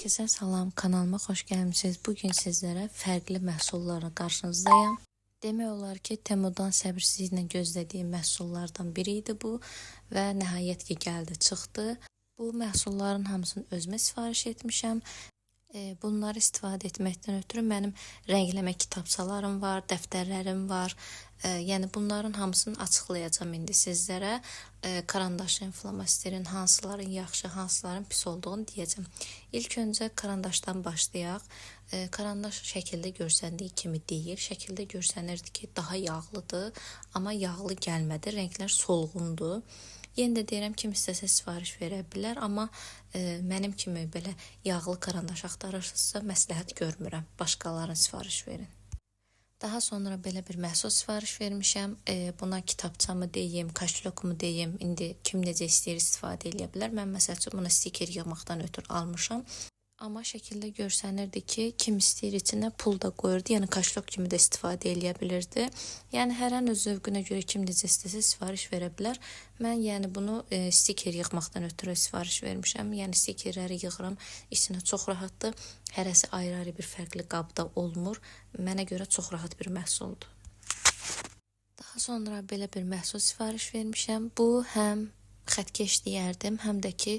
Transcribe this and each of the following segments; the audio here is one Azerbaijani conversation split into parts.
Hər kəsə salam, kanalıma xoş gəlmisiniz. Bugün sizlərə fərqli məhsullarla qarşınızdayım. Demək olar ki, Temudan səbirsizliklə gözlədiyim məhsullardan biri idi bu və nəhayət ki gəldi, çıxdı. Bu məhsulların hamısını özümə sifariş etmişəm. Bunları istifadə etməkdən ötürü mənim rəngləmə kitabçalarım var, dəftərlərim var. Yəni bunların hamısını açıqlayacağam indi sizlərə. Karandaşın, flomasterin hansıların yaxşı, hansıların pis olduğunu deyəcəm. İlk öncə karandaşdan başlayaq. Karandaş şəkildə görsəndiyi kimi deyil. Şəkildə görsənirdi ki, daha yağlıdır, amma yağlı gəlmədi. Rənglər solğundur. Yenə də deyirəm, kim istəsə sifariş verə bilər, amma mənim kimi belə yağlı karandaş axtarırsınızsa məsləhət görmürəm. Başqalarına sifariş verin. Daha sonra belə bir məhsul sifariş vermişəm. Buna kitabçamı deyim, kaşlokumu deyim. İndi kim necə istəyir istifadə edə bilər. Mən məsəl üçün buna stiker yığmaqdan ötürü almışam. Amma şəkildə görsənirdi ki, kim istəyir içinə pul da qoyurdu. Yəni kaşlok kimi də istifadə edə bilirdi. Yəni hər an öz zövqünə görə kim necə istəsə sifariş verə bilər. Mən yəni bunu stiker yığmaqdan ötürü sifariş vermişəm. Yəni stikerləri yığıram, içinə çox rahatdır. Hərəsi ayrı-ayrı bir fərqli qabda olmur. Mənə görə çox rahat bir məhsuldur. Daha sonra belə bir məhsul sifariş vermişəm. Bu həm xətkeş deyərdim, həm də ki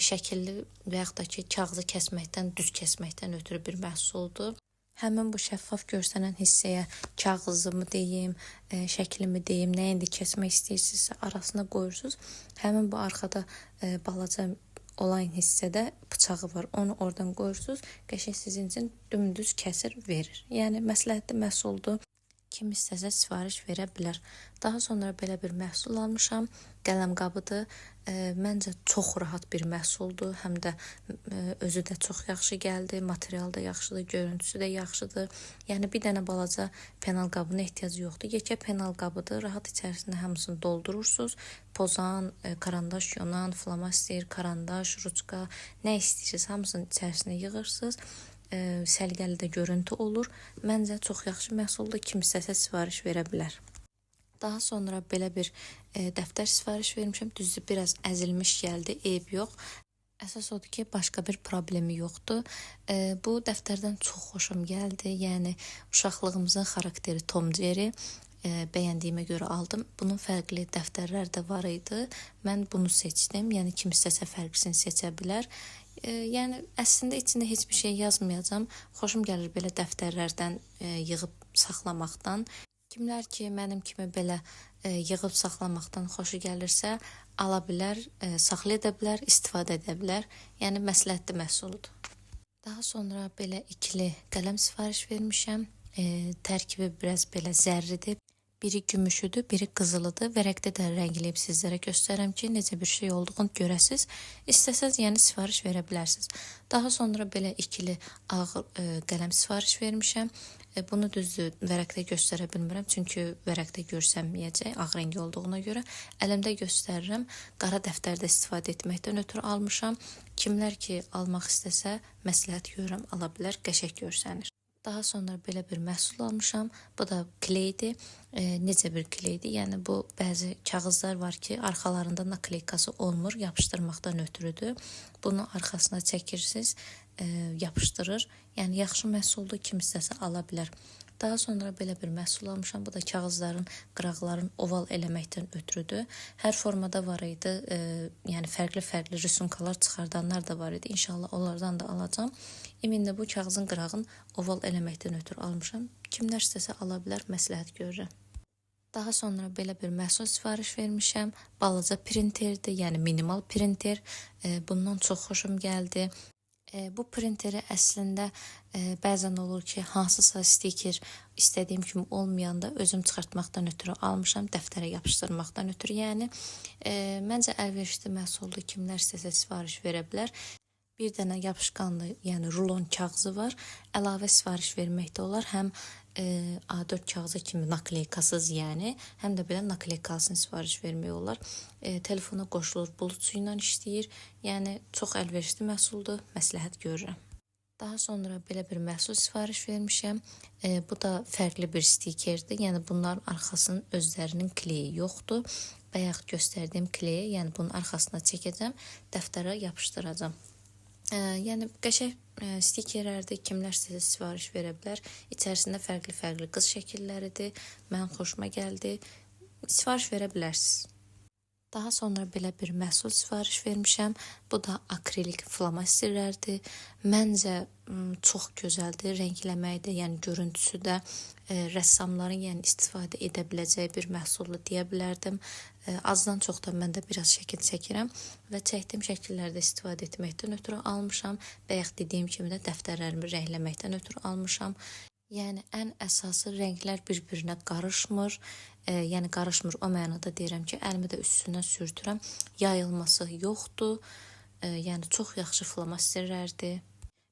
şəkilli və yaxud da ki kağızı kəsməkdən, düz kəsməkdən ötürü bir məhsuldur. Həmin bu şəffaf görsənən hissəyə kağızımı deyim, şəklimi deyim, nə indi kəsmək istəyirsinizsə arasına qoyursunuz. Həmin bu arxada balaca olan hissədə bıçağı var, onu oradan qoyursunuz. Qəşəng sizin üçün dümdüz kəsir verir. Yəni məsləhətli məhsuldur. Kim istəsə sifariş verə bilər. Daha sonra belə bir məhsul almışam. Qələmqabıdır. Məncə çox rahat bir məhsuldur. Həm də özü də çox yaxşı gəldi. Material da yaxşıdır, görüntüsü də yaxşıdır. Yəni bir dənə balaca penal qabına ehtiyacı yoxdur. Yekə penal qabıdır. Rahat içərisində hamısını doldurursunuz. Pozan, karandaş yonan, flomaster, karandaş, ruçka, nə istəyirsiniz hamısını içərisinə yığırsınız. Səliqəli də görüntü olur. Məncə çox yaxşı məhsuldur. Kim istəsə sifariş verə bilər. Daha sonra belə bir dəftər sifariş vermişəm. Düzdür, biraz əzilmiş gəldi, eyb yox. Əsas odur ki, başqa bir problemi yoxdur. Bu dəftərdən çox xoşum gəldi. Yəni uşaqlığımızın xarakteri Tom Jerry. Bəyəndiyimə görə aldım. Bunun fərqli dəftərlər də var idi. Mən bunu seçdim. Yəni kim istəsə fərqlisini seçə bilər. Yəni əslində içində heç bir şey yazmayacağam. Xoşum gəlir belə dəftərlərdən yığıb saxlamaqdan. Kimlər ki mənim kimi belə yığıb saxlamaqdan xoşu gəlirsə, ala bilər, saxlaya da bilər, istifadə edə bilər. Yəni məsləhətli məhsuldur. Daha sonra belə ikili qələm sifariş vermişəm. Tərkibi biraz belə zərridir. Biri gümüşüdür, biri qızılıdır. Vərəqdə də rəngləyib sizlərə göstərəm ki, necə bir şey olduğunu görəsiz. İstəsəz yəni sifariş verə bilərsiniz. Daha sonra belə ikili ağır qələm sifariş vermişəm. Bunu düzdür, vərəqdə göstərə bilmirəm, çünki vərəqdə görsənməyəcək, ağ rəngi olduğuna görə. Əlimdə göstərirəm, qara dəftərdə istifadə etməkdən ötürü almışam. Kimlər ki almaq istəsə, məsləhət görürəm, ala bilər, qəşəng görsənir. Daha sonra belə bir məhsul almışam. Bu da kleydir. Necə bir kleydir? Yəni bu bəzi kağızlar var ki, arxalarında nakleykası olmur, yapışdırmaqdan ötürüdür. Bunu arxasına çəkirsiniz, yapışdırır. Yəni yaxşı məhsuldur, kim istəsə ala bilər. Daha sonra belə bir məhsul almışam. Bu da kağızların, qıraqların oval eləməkdən ötürüdür. Hər formada var idi. Yəni fərqli-fərqli rüsumkalar çıxardanlar da var idi. İnşallah onlardan da alacağam. İminlə bu kağızın qırağını oval eləməkdən ötürü almışam. Kimlər istəsə ala bilər, məsləhət görürəm. Daha sonra belə bir məhsul sifariş vermişəm. Balaca printerdir, yəni minimal printer. Bundan çox xoşum gəldi. Bu printeri əslində bəzən olur ki, hansısa stiker istədiyim kimi olmayanda özüm çıxartmaqdan ötürü almışam, dəftərə yapışdırmaqdan ötürü. Yəni məncə əlverişli məhsuldur, kimlər istəsə sifariş verə bilər. Bir dənə yapışqanlı, yəni rulon kağızı var. Əlavə sifariş vermək də olar. Həm A4 kağızı kimi nakleykasız, yəni, həm də belə nakleykasını sifariş vermək olar. Telefona qoşulur, bulutçu ilə işləyir. Yəni çox əlverişli məhsuldur, məsləhət görürəm. Daha sonra belə bir məhsul sifariş vermişəm. Bu da fərqli bir stikerdir. Yəni bunların arxasının özlərinin kleyi yoxdur. Bayaq göstərdiyim kleyi, yəni bunun arxasına çəkəcəm, dəftərə yapışdıracağam. Yəni qəşəng stikerlərdir. Kimlər sizə sifariş verə bilər. İçərisində fərqli-fərqli qız şəkilləridir. Mənim xoşuma gəldi. Sifariş verə bilərsiniz. Daha sonra belə bir məhsul sifariş vermişəm. Bu da akrilik flomasterlərdir. Məncə çox gözəldir. Rəngləməyi də, yəni görüntüsü də rəssamların yəni istifadə edə biləcəyi bir məhsullu deyə bilərdim. Azdan çox da mən də biraz şəkil çəkirəm və çəkdiyim şəkillərdə istifadə etməkdən ötürü almışam. Bayaq dediyim kimi də dəftərlərimi rəngləməkdən ötürü almışam. Yəni ən əsası rənglər bir-birinə qarışmır. Yəni qarışmır o mənada deyirəm ki, əlimi də üstündən sürtürəm. Yayılması yoxdur. Yəni çox yaxşı flomasterlərdir.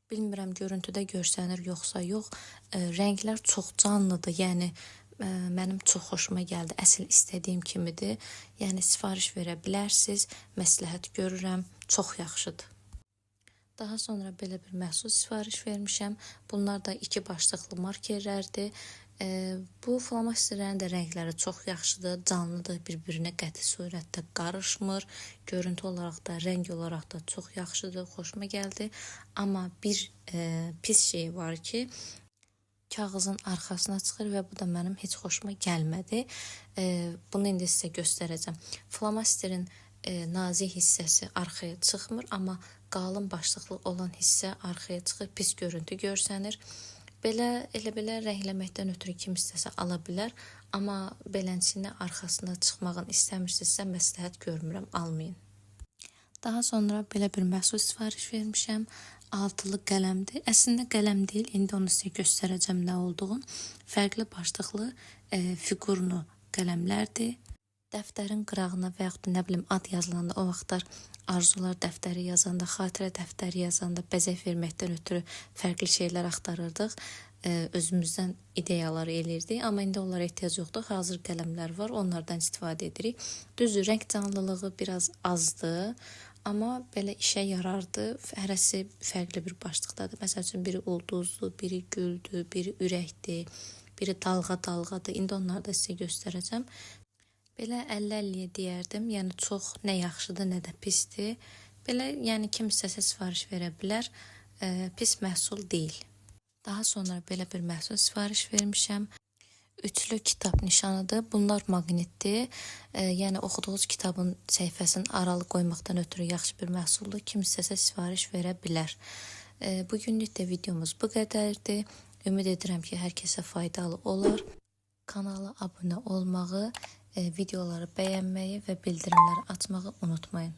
Bilmirəm görüntüdə görsənir yoxsa yox. Rənglər çox canlıdır. Yəni mənim çox xoşuma gəldi. Əsl istədiyim kimidir. Yəni sifariş verə bilərsiniz. Məsləhət görürəm. Çox yaxşıdır. Daha sonra belə bir məhsul sifariş vermişəm. Bunlar da 2 başlıqlı markerlərdir. Bu flomasterlərin də rəngləri çox yaxşıdır, canlıdır, bir-birinə qəti surətdə qarışmır. Görüntü olaraq da, rəng olaraq da çox yaxşıdır, xoşuma gəldi. Amma bir pis şey var ki, kağızın arxasına çıxır və bu da mənim heç xoşuma gəlmədi. Bunu indi sizə göstərəcəm. Flomasterin nazik hissəsi arxaya çıxmır, amma qalın başlıqlı olan hissə arxaya çıxır, pis görüntü görsənir. Elə belə rəngləməkdən ötürü kim istəsə ala bilər, amma beləncəsinə arxasına çıxmağın istəmirsinizsə məsləhət görmürəm, almayın. Daha sonra belə bir məhsul sifariş vermişəm. Altılı qələmdir. Əslində qələm deyil, indi onu sizə göstərəcəm nə olduğunu. Fərqli başlıqlı fiqurlu qələmlərdir. Dəftərin qırağına və yaxud da nə bilim ad yazılanda o vaxtlar arzular dəftəri yazanda, xatirə dəftəri yazanda bəzək verməkdən ötürü fərqli şeylər axtarırdıq. Özümüzdən ideyalar elirdik, amma indi onlara ehtiyac yoxdur. Hazır qələmlər var, onlardan istifadə edirik. Düzdür, rəng canlılığı biraz azdır, amma belə işə yarardı. Hərəsi fərqli bir başlıqdadır. Məsəl üçün biri ulduzdur, biri güldür, biri ürəkdir, biri dalğa-dalğadır. İndi onları da sizə göstərəcəm. Belə 50-50 deyərdim. Yəni çox nə yaxşıdır, nə də pisdir. Belə yəni kim istəsə sifariş verə bilər. Pis məhsul deyil. Daha sonra belə bir məhsul sifariş vermişəm. Üçlü kitab nişanıdır. Bunlar maqnitdir. Yəni oxuduğunuz kitabın səhifəsini aralı qoymaqdan ötürü yaxşı bir məhsuldur. Kim istəsə sifariş verə bilər. Bu günlük də videomuz bu qədərdir. Ümid edirəm ki, hər kəsə faydalı olar. Kanala abunə olmağı, videoları bəyənməyi və bildirimləri açmağı unutmayın.